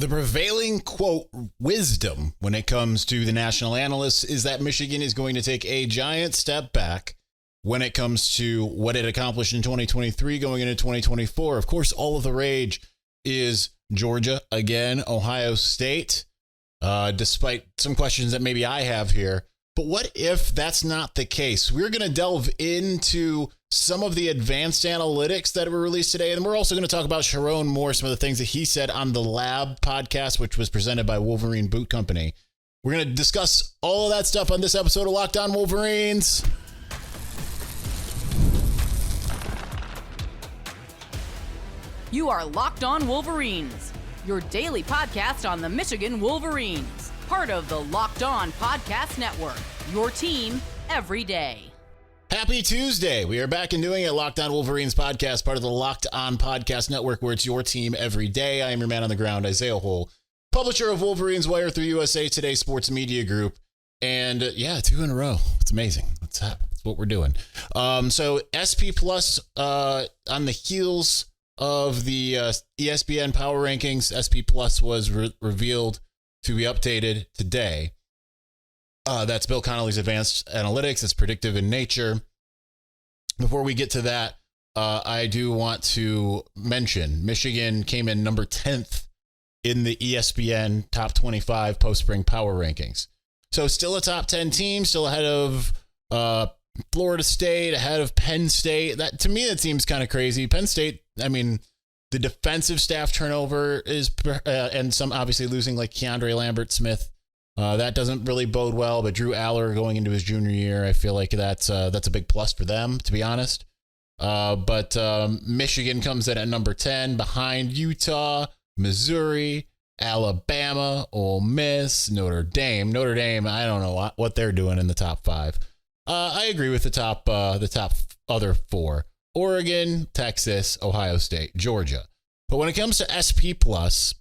The prevailing, quote, wisdom when it comes to the national analysts is that Michigan is going to take a giant step back when it comes to what it accomplished in 2023 going into 2024. Of course, all of the rage is Georgia, again, Ohio State, despite some questions that maybe I have here. But what if that's not the case? We're going to delve into some of the advanced analytics that were released today. And we're also going to talk about Sherrone Moore, some of the things that he said on the Lab podcast, which was presented by Wolverine Boot Company. We're going to discuss all of that stuff on this episode of Locked On Wolverines. You are Locked On Wolverines, your daily podcast on the Michigan Wolverines. Part of the Locked On Podcast Network, your team every day. Happy Tuesday. We are back and doing it. Locked On Wolverines podcast, part of the Locked On Podcast Network, where it's your team every day. I am your man on the ground, Isaiah Hull, publisher of Wolverines Wire through USA Today Sports Media Group. And yeah, 2 in a row. It's amazing. That's what we're doing. So SP Plus on the heels of the ESPN Power Rankings, SP Plus was revealed to be updated today. That's Bill Connelly's advanced analytics. It's predictive in nature. Before we get to that, I do want to mention Michigan came in number 10th in the ESPN Top 25 Post-Spring Power Rankings. So still a top 10 team, still ahead of Florida State, ahead of Penn State. That, to me, that seems kind of crazy. Penn State, I mean, the defensive staff turnover is, and some obviously losing like Keandre Lambert-Smith. That doesn't really bode well, but Drew Aller going into his junior year, I feel like that's a big plus for them, to be honest. But Michigan comes in at number 10 behind Utah, Missouri, Alabama, Ole Miss, Notre Dame. Notre Dame, I don't know what they're doing in the top 5. I agree with the top other 4. Oregon, Texas, Ohio State, Georgia. But when it comes to SP Plus,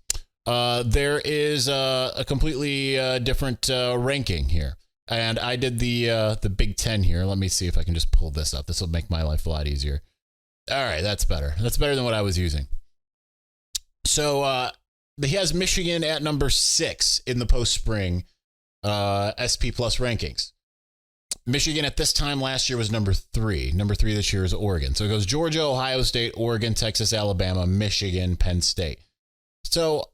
there is a completely different ranking here. And I did the Big Ten here. Let me see if I can just pull this up. This will make my life a lot easier. All right, that's better. That's better than what I was using. So he has Michigan at number 6 in the post-spring SP Plus rankings. Michigan at this time last year was number 3. Number 3 this year is Oregon. So it goes Georgia, Ohio State, Oregon, Texas, Alabama, Michigan, Penn State. So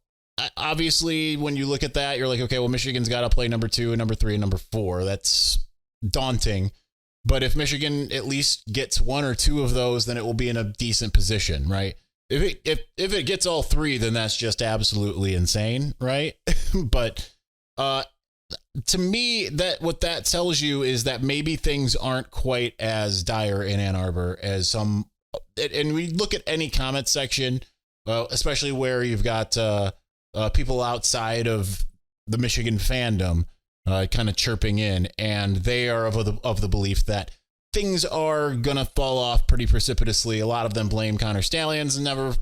obviously, when you look at that, you're like, okay, well, Michigan's got to play number 2 and number 3 and number 4. That's daunting. But if Michigan at least gets 1 or 2 of those, then it will be in a decent position, right? If it gets all 3, then that's just absolutely insane, right? But to me, what that tells you is that maybe things aren't quite as dire in Ann Arbor as some. And we look at any comment section, especially where you've got people outside of the Michigan fandom kind of chirping in, and they are of the belief that things are going to fall off pretty precipitously. A lot of them blame Connor Stallions, never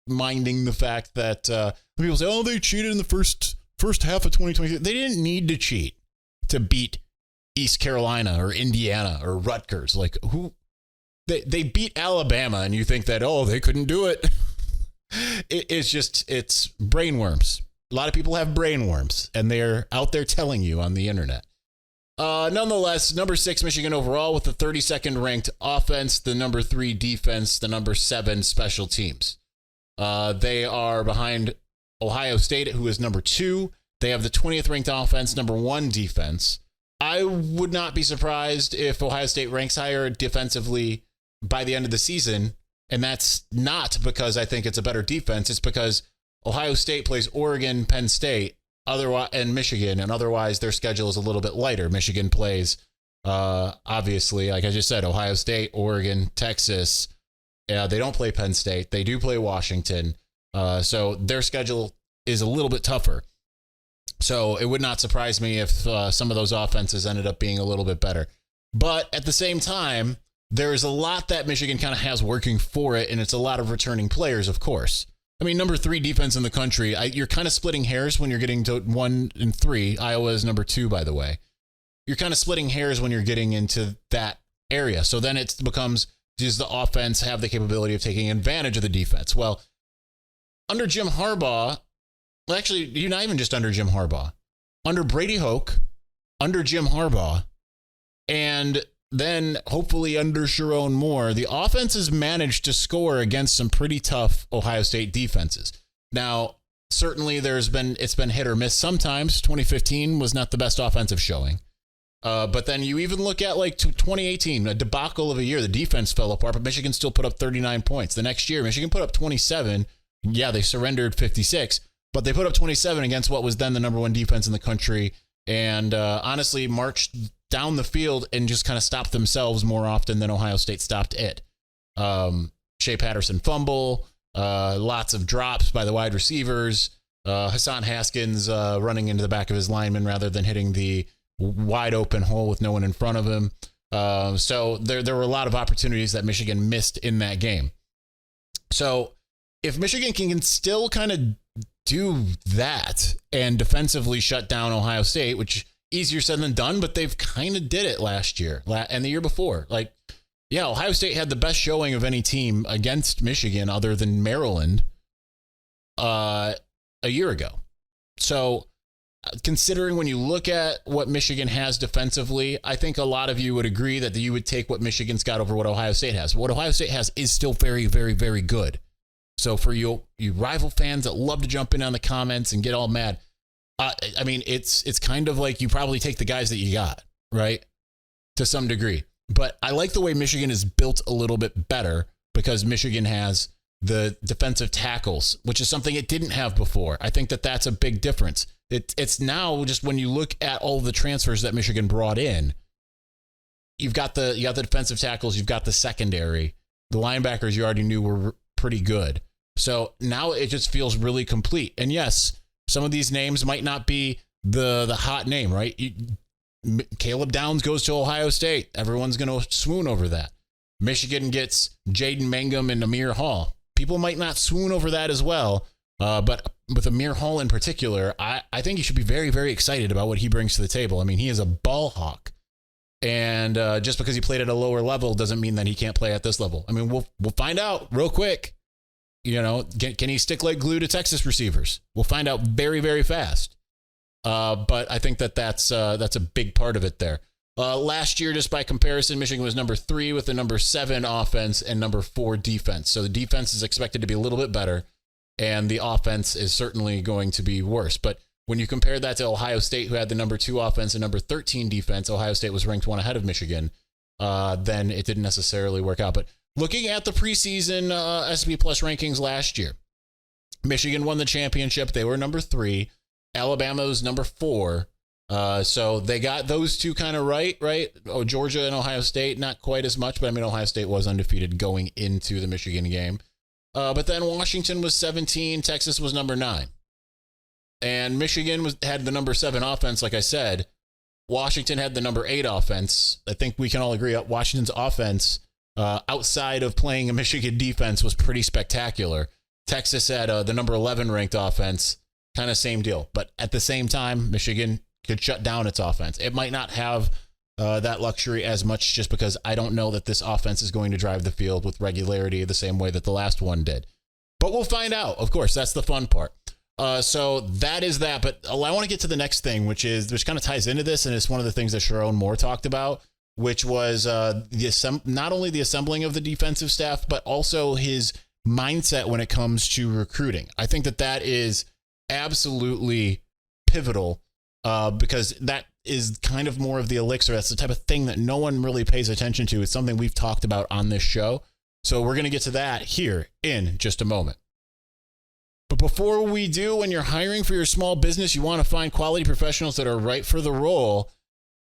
minding the fact that people say, oh, they cheated in the first half of 2023. They didn't need to cheat to beat East Carolina or Indiana or Rutgers. Like, who? They beat Alabama, and you think that, oh, they couldn't do it. It's brainworms. A lot of people have brainworms, and they're out there telling you on the internet. Nonetheless, number 6, Michigan overall with the 32nd ranked offense, the number 3 defense, the number 7 special teams. They are behind Ohio State, who is number 2. They have the 20th ranked offense, number 1 defense. I would not be surprised if Ohio State ranks higher defensively by the end of the season. And that's not because I think it's a better defense. It's because Ohio State plays Oregon, Penn State, and Michigan, and otherwise their schedule is a little bit lighter. Michigan plays, obviously, like I just said, Ohio State, Oregon, Texas. They don't play Penn State. They do play Washington. So their schedule is a little bit tougher. So it would not surprise me if some of those offenses ended up being a little bit better. But at the same time, there's a lot that Michigan kind of has working for it, and it's a lot of returning players, of course. I mean, number 3 defense in the country, you're kind of splitting hairs when you're getting to 1 and 3. Iowa is number 2, by the way. You're kind of splitting hairs when you're getting into that area. So then it becomes, does the offense have the capability of taking advantage of the defense? Well, under Jim Harbaugh, Well, actually, you're not even just under Jim Harbaugh. Under Brady Hoke, under Jim Harbaugh, and then hopefully under Sherrone Moore, the offense has managed to score against some pretty tough Ohio State defenses. Now, certainly it's been hit or miss sometimes. 2015 was not the best offensive showing. But then you even look at like 2018, a debacle of a year. The defense fell apart, but Michigan still put up 39 points. The next year, Michigan put up 27. Yeah, they surrendered 56, but they put up 27 against what was then the number one defense in the country, and honestly marched down the field and just kind of stopped themselves more often than Ohio State stopped it. Shea Patterson fumble, lots of drops by the wide receivers, Hassan Haskins running into the back of his lineman rather than hitting the wide open hole with no one in front of him. So there were a lot of opportunities that Michigan missed in that game. So if Michigan can still kind of do that and defensively shut down Ohio State, which easier said than done, but they've kind of did it last year and the year before. Like, yeah, Ohio State had the best showing of any team against Michigan other than Maryland a year ago. So considering when you look at what Michigan has defensively, I think a lot of you would agree that you would take what Michigan's got over what Ohio State has. What Ohio State has is still very, very, very good. So for you rival fans that love to jump in on the comments and get all mad, I mean, it's kind of like you probably take the guys that you got, right? To some degree. But I like the way Michigan is built a little bit better because Michigan has the defensive tackles, which is something it didn't have before. I think that that's a big difference. It's now just when you look at all the transfers that Michigan brought in, you got the defensive tackles, you've got the secondary, the linebackers you already knew were pretty good. So now it just feels really complete. And yes, some of these names might not be the hot name, right? Caleb Downs goes to Ohio State. Everyone's going to swoon over that. Michigan gets Jaden Mangum and Amir Hall. People might not swoon over that as well. But with Amir Hall in particular, I think you should be very, very excited about what he brings to the table. I mean, he is a ball hawk. And just because he played at a lower level doesn't mean that he can't play at this level. I mean, we'll find out real quick. You know, can he stick like glue to Texas receivers? We'll find out very, very fast. But I think that's a big part of it there. Last year, just by comparison, Michigan was number 3 with the number 7 offense and number 4 defense. So the defense is expected to be a little bit better, and the offense is certainly going to be worse. But when you compare that to Ohio State, who had the number 2 offense and number 13 defense, Ohio State was ranked 1 ahead of Michigan. Then it didn't necessarily work out. But looking at the preseason SP Plus rankings last year, Michigan won the championship. They were number 3. Alabama was number 4. So they got those two kind of right? Oh, Georgia and Ohio State, not quite as much, but I mean, Ohio State was undefeated going into the Michigan game. But then Washington was 17. Texas was number 9. And Michigan had the number 7 offense, like I said. Washington had the number 8 offense. I think we can all agree that Washington's offense, outside of playing a Michigan defense, was pretty spectacular. Texas had the number 11 ranked offense, kind of same deal. But at the same time, Michigan could shut down its offense. It might not have that luxury as much just because I don't know that this offense is going to drive the field with regularity the same way that the last one did. But we'll find out. Of course, that's the fun part. So that is that. But I want to get to the next thing, which kind of ties into this, and it's one of the things that Sherrone Moore talked about, which was not only the assembling of the defensive staff, but also his mindset when it comes to recruiting. I think that is absolutely pivotal because that is kind of more of the elixir. That's the type of thing that no one really pays attention to. It's something we've talked about on this show. So we're going to get to that here in just a moment. But before we do, when you're hiring for your small business, you want to find quality professionals that are right for the role.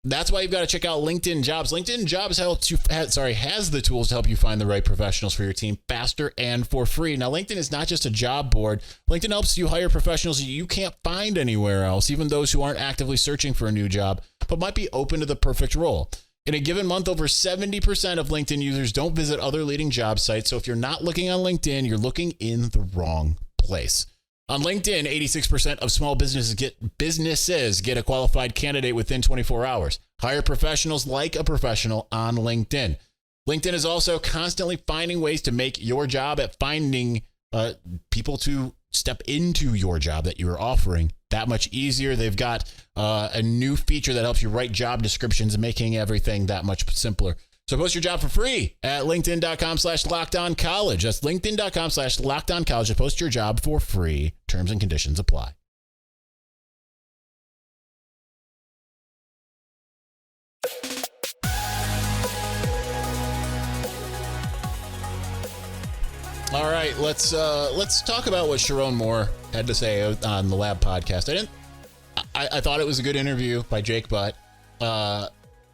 That's why you've got to check out LinkedIn Jobs. LinkedIn Jobs has the tools to help you find the right professionals for your team faster and for free. Now, LinkedIn is not just a job board. LinkedIn helps you hire professionals you can't find anywhere else, even those who aren't actively searching for a new job, but might be open to the perfect role. In a given month, over 70% of LinkedIn users don't visit other leading job sites. So if you're not looking on LinkedIn, you're looking in the wrong place. On LinkedIn, 86% of small businesses get a qualified candidate within 24 hours. Hire professionals like a professional on LinkedIn. LinkedIn is also constantly finding ways to make your job at finding people to step into your job that you are offering that much easier. They've got a new feature that helps you write job descriptions, making everything that much simpler. So post your job for free at linkedin.com/lockedoncollege. That's linkedin.com/lockedoncollege to post your job for free. Terms and conditions apply. All right, let's talk about what Sherrone Moore had to say on the Lab podcast. I thought it was a good interview by Jake Butt.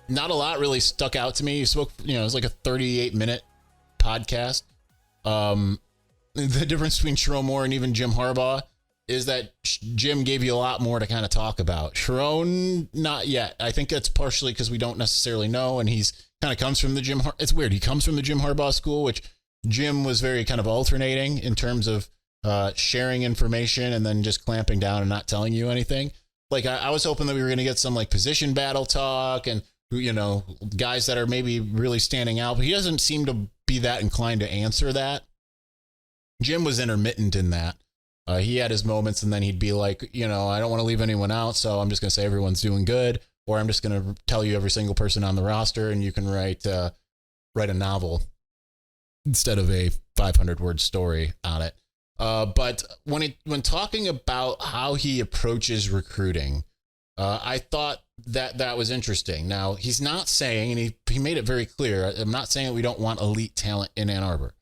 Not a lot really stuck out to me. He spoke, it was like a 38-minute podcast. The difference between Chiron Moore and even Jim Harbaugh is that Jim gave you a lot more to kind of talk about. Sherrone, not yet. I think that's partially because we don't necessarily know, and he's kind of comes from the it's weird. He comes from the Jim Harbaugh school, which Jim was very kind of alternating in terms of sharing information and then just clamping down and not telling you anything. Like I was hoping that we were going to get some like position battle talk and, guys that are maybe really standing out, but he doesn't seem to be that inclined to answer that. Jim was intermittent in that. He had his moments and then he'd be like, I don't want to leave anyone out. So I'm just going to say everyone's doing good, or I'm just going to tell you every single person on the roster and you can write a novel instead of a 500-word story on it. But when talking about how he approaches recruiting, I thought that was interesting. Now, he's not saying, and he made it very clear, I'm not saying that we don't want elite talent in Ann Arbor.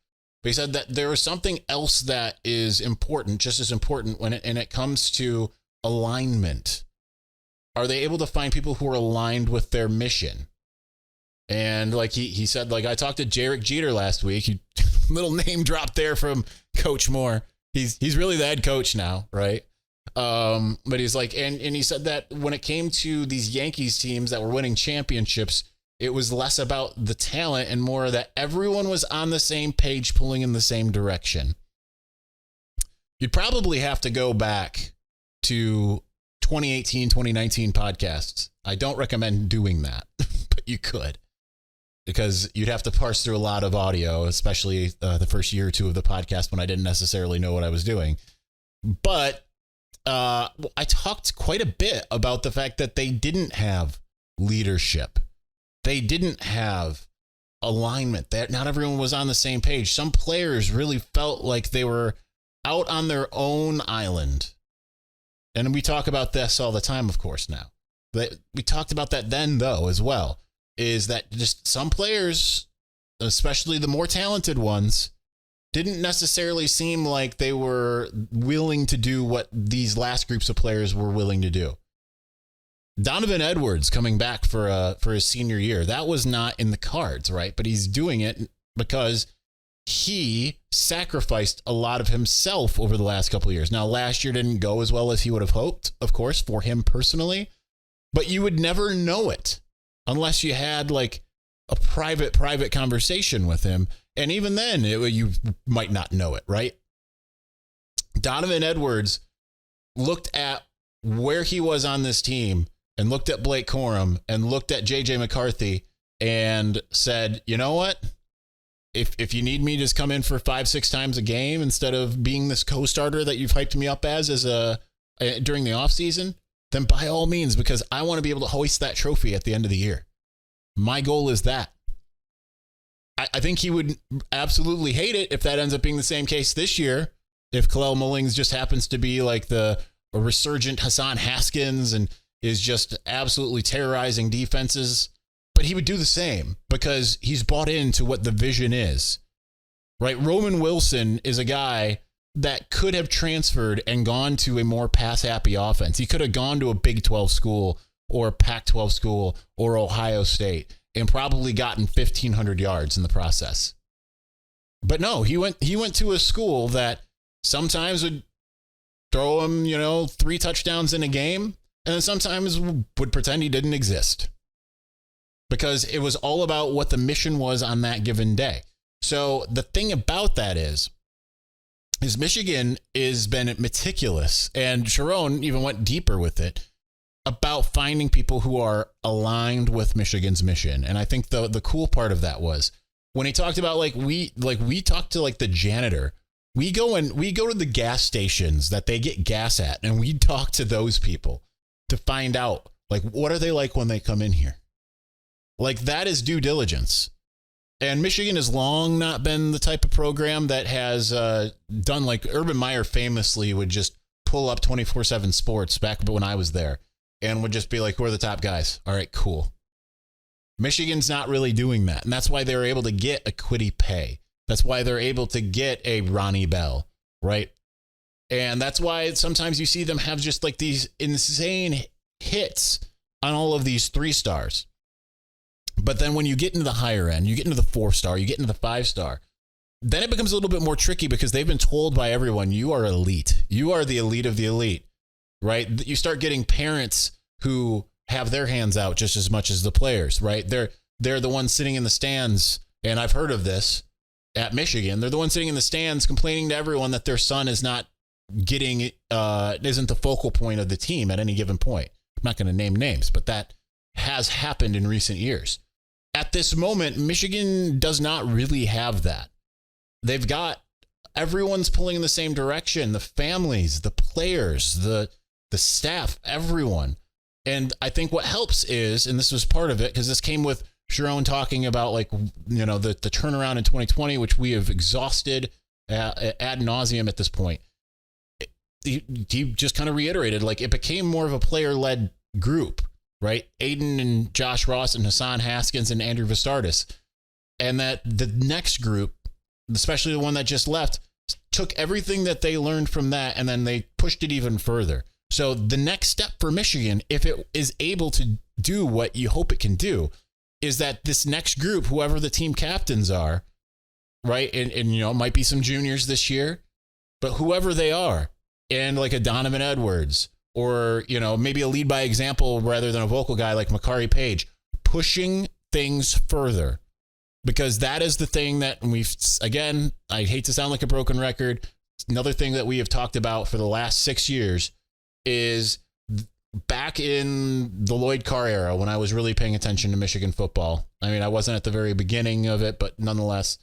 But he said that there is something else that is important, just as important when it comes to alignment. Are they able to find people who are aligned with their mission? And like he said, like I talked to Jarek Jeter last week. Little name drop there from Coach Moore. He's really the head coach now, right? But he's like, and he said that when it came to these Yankees teams that were winning championships, it was less about the talent and more that everyone was on the same page, pulling in the same direction. You'd probably have to go back to 2018, 2019 podcasts. I don't recommend doing that, but you could, because you'd have to parse through a lot of audio, especially the first year or two of the podcast when I didn't necessarily know what I was doing. But I talked quite a bit about the fact that they didn't have leadership. They didn't have alignment. That not everyone was on the same page. Some players really felt like they were out on their own island. And we talk about this all the time, of course, now. But we talked about that then, though, as well, is that just some players, especially the more talented ones, didn't necessarily seem like they were willing to do what these last groups of players were willing to do. Donovan Edwards coming back for his senior year, that was not in the cards, right? But he's doing it because he sacrificed a lot of himself over the last couple of years. Now, last year didn't go as well as he would have hoped, of course, for him personally, but you would never know it unless you had like a private conversation with him. And even then, you might not know it, right? Donovan Edwards looked at where he was on this team and looked at Blake Corum and looked at JJ McCarthy and said, you know what? If you need me, just come in for 5-6 times a game instead of being this co-starter that you've hyped me up as during the offseason, then by all means, because I want to be able to hoist that trophy at the end of the year. My goal is that. I think he would absolutely hate it if that ends up being the same case this year. If Kalel Mullings just happens to be like a resurgent Hassan Haskins and is just absolutely terrorizing defenses. But he would do the same because he's bought into what the vision is, right? Roman Wilson is a guy that could have transferred and gone to a more pass-happy offense. He could have gone to a Big 12 school or a Pac-12 school or Ohio State and probably gotten 1,500 yards in the process. But no, he went to a school that sometimes would throw him, 3 touchdowns in a game, and then sometimes would pretend he didn't exist. Because it was all about what the mission was on that given day. So the thing about that is Michigan has been meticulous, and Sherrone even went deeper with it, about finding people who are aligned with Michigan's mission. And I think the cool part of that was when he talked about we talked to like the janitor We go to the gas stations that they get gas at, and we talk to those people to find out, like, what are they like when they come in here? Like, that is due diligence. And Michigan has long not been the type of program that has done, like Urban Meyer famously would just pull up 24/7 Sports back when I was there and would just be like, who are the top guys? All right, cool. Michigan's not really doing that. And that's why they were able to get a Kwity Paye. That's why they're able to get a Ronnie Bell, right? And that's why sometimes you see them have just like these insane hits on all of these 3-stars. But then when you get into the higher end, you get into the 4-star, you get into the 5-star, then it becomes a little bit more tricky because they've been told by everyone, you are elite. You are the elite of the elite, right? You start getting parents who have their hands out just as much as the players, right? They're the ones sitting in the stands, and I've heard of this at Michigan. They're the ones sitting in the stands complaining to everyone that their son is not getting, isn't the focal point of the team at any given point. I'm not going to name names, but that has happened in recent years. At this moment, Michigan does not really have that. They've got everyone's pulling in the same direction. The families, the players, the staff, everyone. And I think what helps is, and this was part of it, because this came with Sherrone talking about, like, you know, the turnaround in 2020, which we have exhausted ad nauseum at this point. He just kind of reiterated, like, it became more of a player-led group, right? Aiden and Josh Ross and Hassan Haskins and Andrew Vistardis. And that the next group, especially the one that just left, took everything that they learned from that and then they pushed it even further. So the next step for Michigan, if it is able to do what you hope it can do, is that this next group, whoever the team captains are, right? And you know, it might be some juniors this year, but whoever they are, and like a Donovan Edwards, or, you know, maybe a lead by example rather than a vocal guy like Makari Page, pushing things further. Because that is the thing that we've, again, I hate to sound like a broken record. Another thing that we have talked about for the last 6 years is back in the Lloyd Carr era, when I was really paying attention to Michigan football. I mean, I wasn't at the very beginning of it, but nonetheless,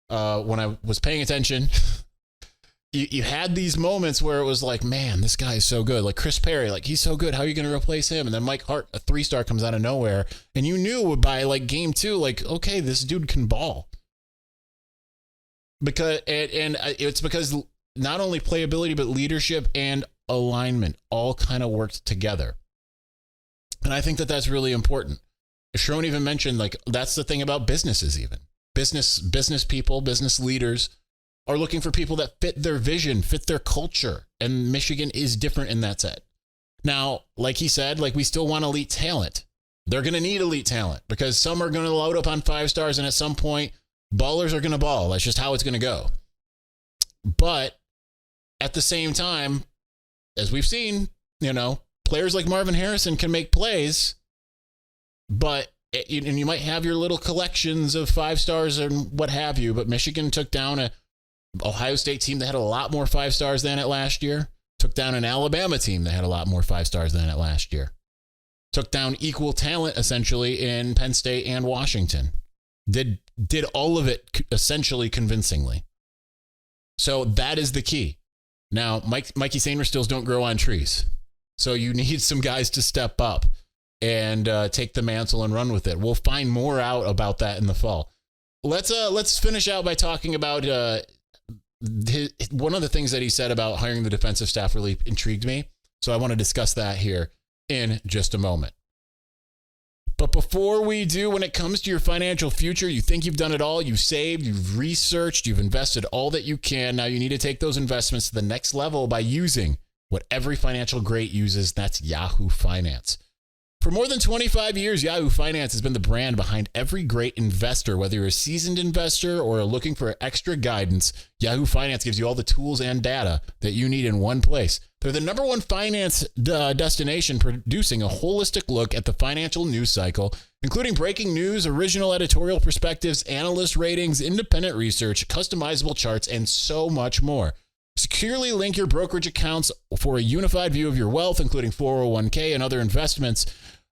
when I was paying attention, you had these moments where it was like, man, this guy is so good. Like Chris Perry, like, he's so good. How are you going to replace him? And then Mike Hart, a 3-star, comes out of nowhere. And you knew by like game 2, like, okay, this dude can ball. Because and it's because not only playability, but leadership and alignment all kind of worked together. And I think that that's really important. Sherrone even mentioned, like, that's the thing about businesses, even. Business people, business leaders are looking for people that fit their vision, fit their culture. And Michigan is different in that set. Now, like he said, like, we still want elite talent. They're going to need elite talent because some are going to load up on 5-stars. And at some point, ballers are going to ball. That's just how it's going to go. But at the same time, as we've seen, you know, players like Marvin Harrison can make plays, but and you might have your little collections of 5-stars and what have you. But Michigan took down a Ohio State team that had a lot more 5-stars than it last year. Took down an Alabama team that had a lot more 5-stars than it last year. Took down equal talent, essentially, in Penn State and Washington. Did all of it essentially convincingly. So that is the key. Now, Mikey Sainristills don't grow on trees. So you need some guys to step up and take the mantle and run with it. We'll find more out about that in the fall. Let's finish out by talking about one of the things that he said about hiring the defensive staff really intrigued me. So I want to discuss that here in just a moment. But before we do, when it comes to your financial future, you think you've done it all. You've saved, you've researched, you've invested all that you can. Now you need to take those investments to the next level by using what every financial great uses. That's Yahoo Finance. For more than 25 years, Yahoo Finance has been the brand behind every great investor. Whether you're a seasoned investor or are looking for extra guidance, Yahoo Finance gives you all the tools and data that you need in one place. They're the number one finance destination, producing a holistic look at the financial news cycle, including breaking news, original editorial perspectives, analyst ratings, independent research, customizable charts, and so much more. Securely link your brokerage accounts for a unified view of your wealth, including 401k and other investments.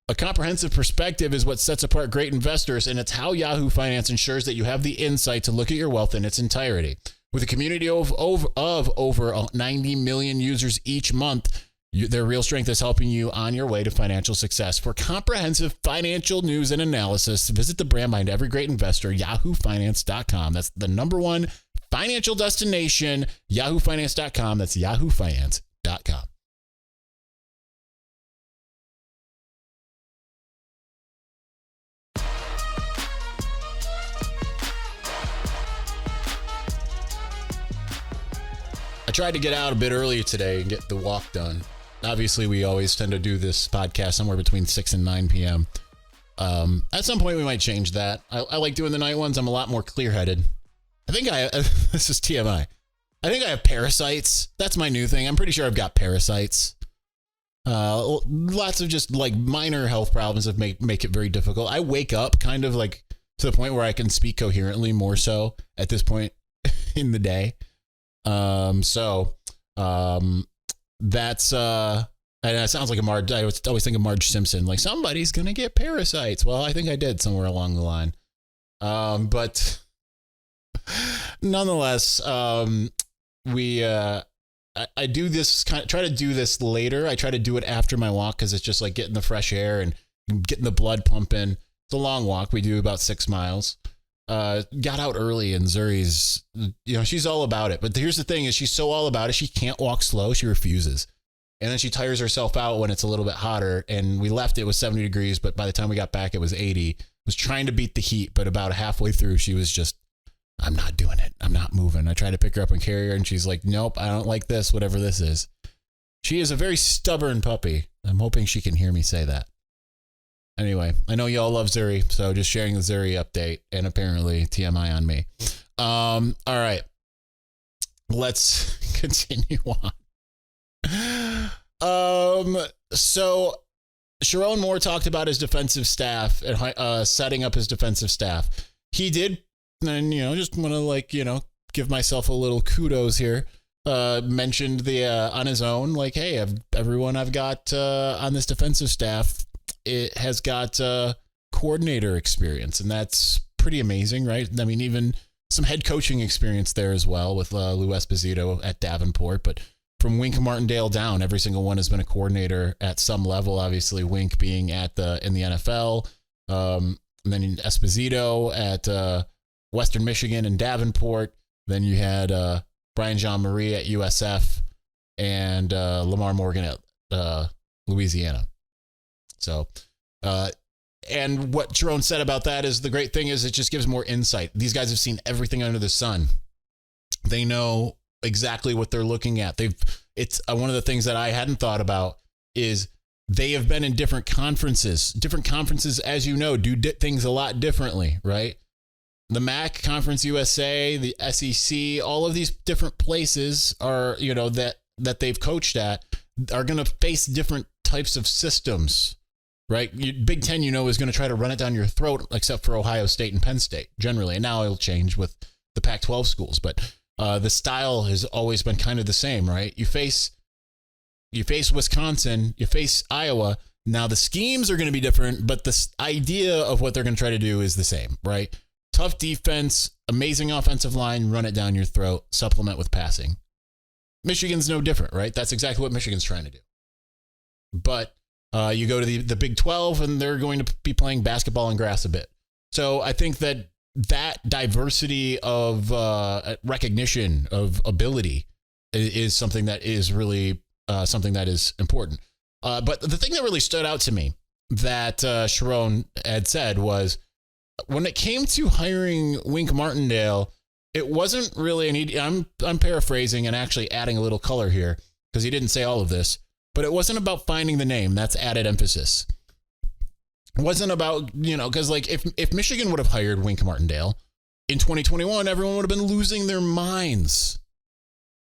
A comprehensive perspective is what sets apart great investors, and it's how Yahoo Finance ensures that you have the insight to look at your wealth in its entirety. With a community of over 90 million users each month, their real strength is helping you on your way to financial success. For comprehensive financial news and analysis, visit the brand behind every great investor, yahoofinance.com. That's the number one financial destination, yahoofinance.com. That's yahoofinance.com. I tried to get out a bit earlier today and get the walk done. Obviously, we always tend to do this podcast somewhere between 6 and 9 p.m. At some point, we might change that. I like doing the night ones. I'm a lot more clear-headed. I think this is TMI. I think I have parasites. That's my new thing. I'm pretty sure I've got parasites. Lots of just like minor health problems that make it very difficult. I wake up kind of like to the point where I can speak coherently more so at this point in the day. That's and it sounds like a Marge. I always think of Marge Simpson, like somebody's gonna get parasites. Well, I think I did somewhere along the line. But nonetheless, I do this try to do this later. I try to do it after my walk because it's just like getting the fresh air and getting the blood pumping. It's a long walk. We do about 6 miles. Got out early, and Zuri's, she's all about it. But here's the thing is she's so all about it. She can't walk slow. She refuses. And then she tires herself out when it's a little bit hotter. And we left, it was 70 degrees, but by the time we got back, it was 80. Was trying to beat the heat, but about halfway through, she was just, I'm not doing it. I'm not moving. I tried to pick her up and carry her, and she's like, nope, I don't like this, whatever this is. She is a very stubborn puppy. I'm hoping she can hear me say that. Anyway, I know y'all love Zuri, so just sharing the Zuri update, and apparently TMI on me. All right, let's continue on. So Sherrone Moore talked about his defensive staff and setting up his defensive staff. He did, and just want to give myself a little kudos here. Mentioned on his own, like, hey, everyone I've got on this defensive staff, it has got coordinator experience, and that's pretty amazing, right? I mean, even some head coaching experience there as well with Lou Esposito at Davenport, but from Wink Martindale down, every single one has been a coordinator at some level. Obviously, Wink being in the NFL, and then Esposito at Western Michigan and Davenport. Then you had Brian Jean-Marie at USF and Lamar Morgan at Louisiana. So, and what Chiron said about that is the great thing is it just gives more insight. These guys have seen everything under the sun. They know exactly what they're looking at. It's one of the things that I hadn't thought about is they have been in different conferences. Different conferences, as you know, do things a lot differently, right? The MAC, Conference USA, the SEC, all of these different places are, that they've coached at are going to face different types of systems. Right? Big Ten, is going to try to run it down your throat, except for Ohio State and Penn State, generally. And now it'll change with the Pac-12 schools. But the style has always been kind of the same, right? You face Wisconsin, you face Iowa. Now the schemes are going to be different, but the idea of what they're going to try to do is the same, right? Tough defense, amazing offensive line, run it down your throat, supplement with passing. Michigan's no different, right? That's exactly what Michigan's trying to do. But you go to the Big 12, and they're going to be playing basketball and grass a bit. So I think that diversity of recognition of ability is something that is really something that is important. But the thing that really stood out to me that Sherrone had said was when it came to hiring Wink Martindale, it wasn't really, and I'm paraphrasing and actually adding a little color here because he didn't say all of this. But it wasn't about finding the name. That's added emphasis. It wasn't about, because if Michigan would have hired Wink Martindale in 2021, everyone would have been losing their minds.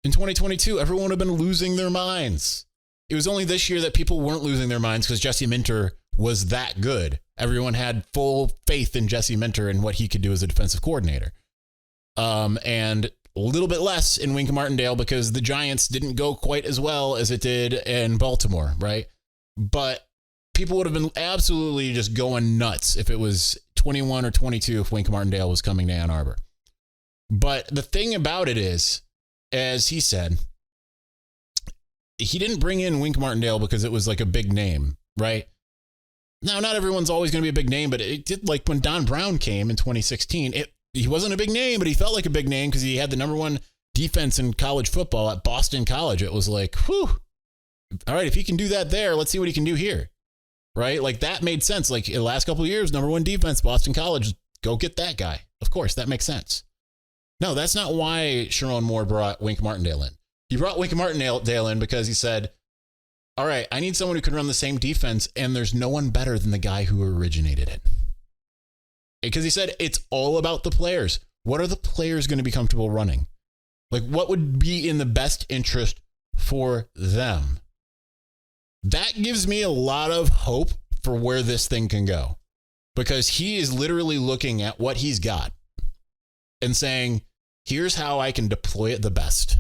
In 2022, everyone would have been losing their minds. It was only this year that people weren't losing their minds because Jesse Minter was that good. Everyone had full faith in Jesse Minter and what he could do as a defensive coordinator. And a little bit less in Wink Martindale because the Giants didn't go quite as well as it did in Baltimore, right? But people would have been absolutely just going nuts if it was 21 or 22 if Wink Martindale was coming to Ann Arbor. But the thing about it is, as he said, he didn't bring in Wink Martindale because it was like a big name, right? Now, not everyone's always going to be a big name, but it did, like when Don Brown came in 2016, he wasn't a big name, but he felt like a big name because he had the number one defense in college football at Boston College. It was like, whew, all right, if he can do that there, let's see what he can do here, right? Like that made sense. Like in the last couple of years, number one defense, Boston College, go get that guy. Of course, that makes sense. No, that's not why Sherrone Moore brought Wink Martindale in. He brought Wink Martindale in because he said, all right, I need someone who can run the same defense, and there's no one better than the guy who originated it. Because he said it's all about the players. What are the players going to be comfortable running? Like, what would be in the best interest for them? That gives me a lot of hope for where this thing can go. Because he is literally looking at what he's got and saying, here's how I can deploy it the best.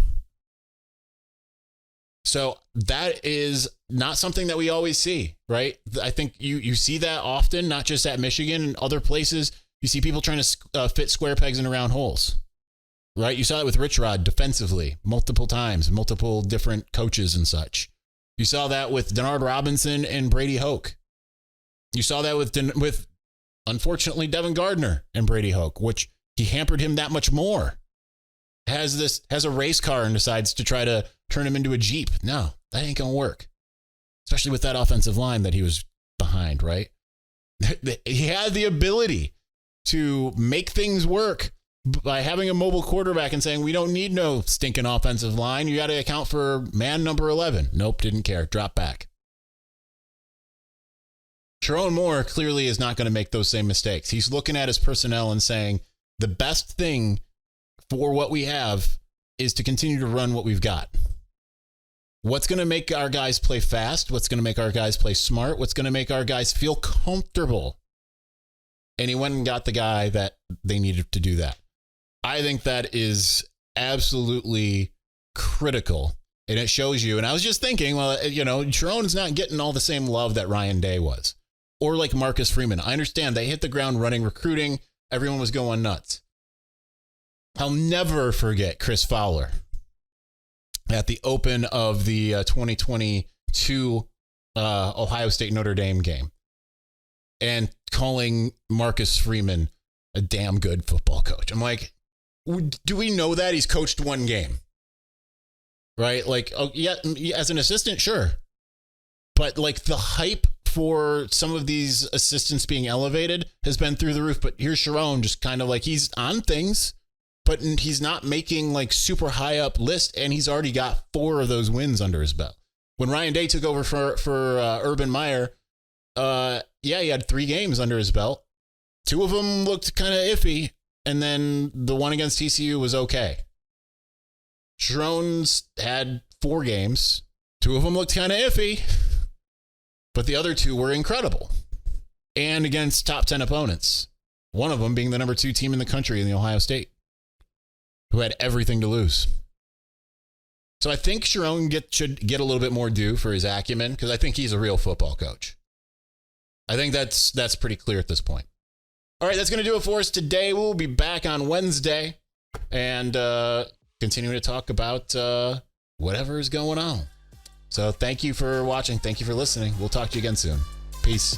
So that is not something that we always see, right? I think you see that often, not just at Michigan and other places. You see people trying to fit square pegs in round holes, right? You saw that with Rich Rod defensively multiple times, multiple different coaches and such. You saw that with Denard Robinson and Brady Hoke. You saw that with unfortunately, Devin Gardner and Brady Hoke, which he hampered him that much more. Has a race car and decides to try to turn him into a Jeep. No, that ain't going to work. Especially with that offensive line that he was behind, right? He had the ability to make things work by having a mobile quarterback and saying, we don't need no stinking offensive line. You got to account for man number 11. Nope, didn't care. Drop back. Chiron Moore clearly is not going to make those same mistakes. He's looking at his personnel and saying, the best thing for what we have is to continue to run what we've got. What's going to make our guys play fast? What's going to make our guys play smart? What's going to make our guys feel comfortable? And he went and got the guy that they needed to do that. I think that is absolutely critical. And it shows you. And I was just thinking, well, you know, Chiron's not getting all the same love that Ryan Day was. Or like Marcus Freeman. I understand they hit the ground running, recruiting. Everyone was going nuts. I'll never forget Chris Fowler at the open of the 2022 Ohio State Notre Dame game and calling Marcus Freeman a damn good football coach. I'm like, do we know that he's coached one game? Right? Like, oh yeah, as an assistant, sure. But like the hype for some of these assistants being elevated has been through the roof. But here's Sherrone, just kind of like he's on things, but he's not making like super high up list, and he's already got 4 of those wins under his belt. When Ryan Day took over for Urban Meyer, he had 3 games under his belt. 2 of them looked kind of iffy, and then the one against TCU was okay. Chiron's had 4 games. 2 of them looked kind of iffy, but the other 2 were incredible. And against top 10 opponents. One of them being the number 2 team in the country in the Ohio State, who had everything to lose. So I think Chiron should get a little bit more due for his acumen, because I think he's a real football coach. I think that's pretty clear at this point. All right, that's going to do it for us today. We'll be back on Wednesday and continuing to talk about whatever is going on. So thank you for watching. Thank you for listening. We'll talk to you again soon. Peace.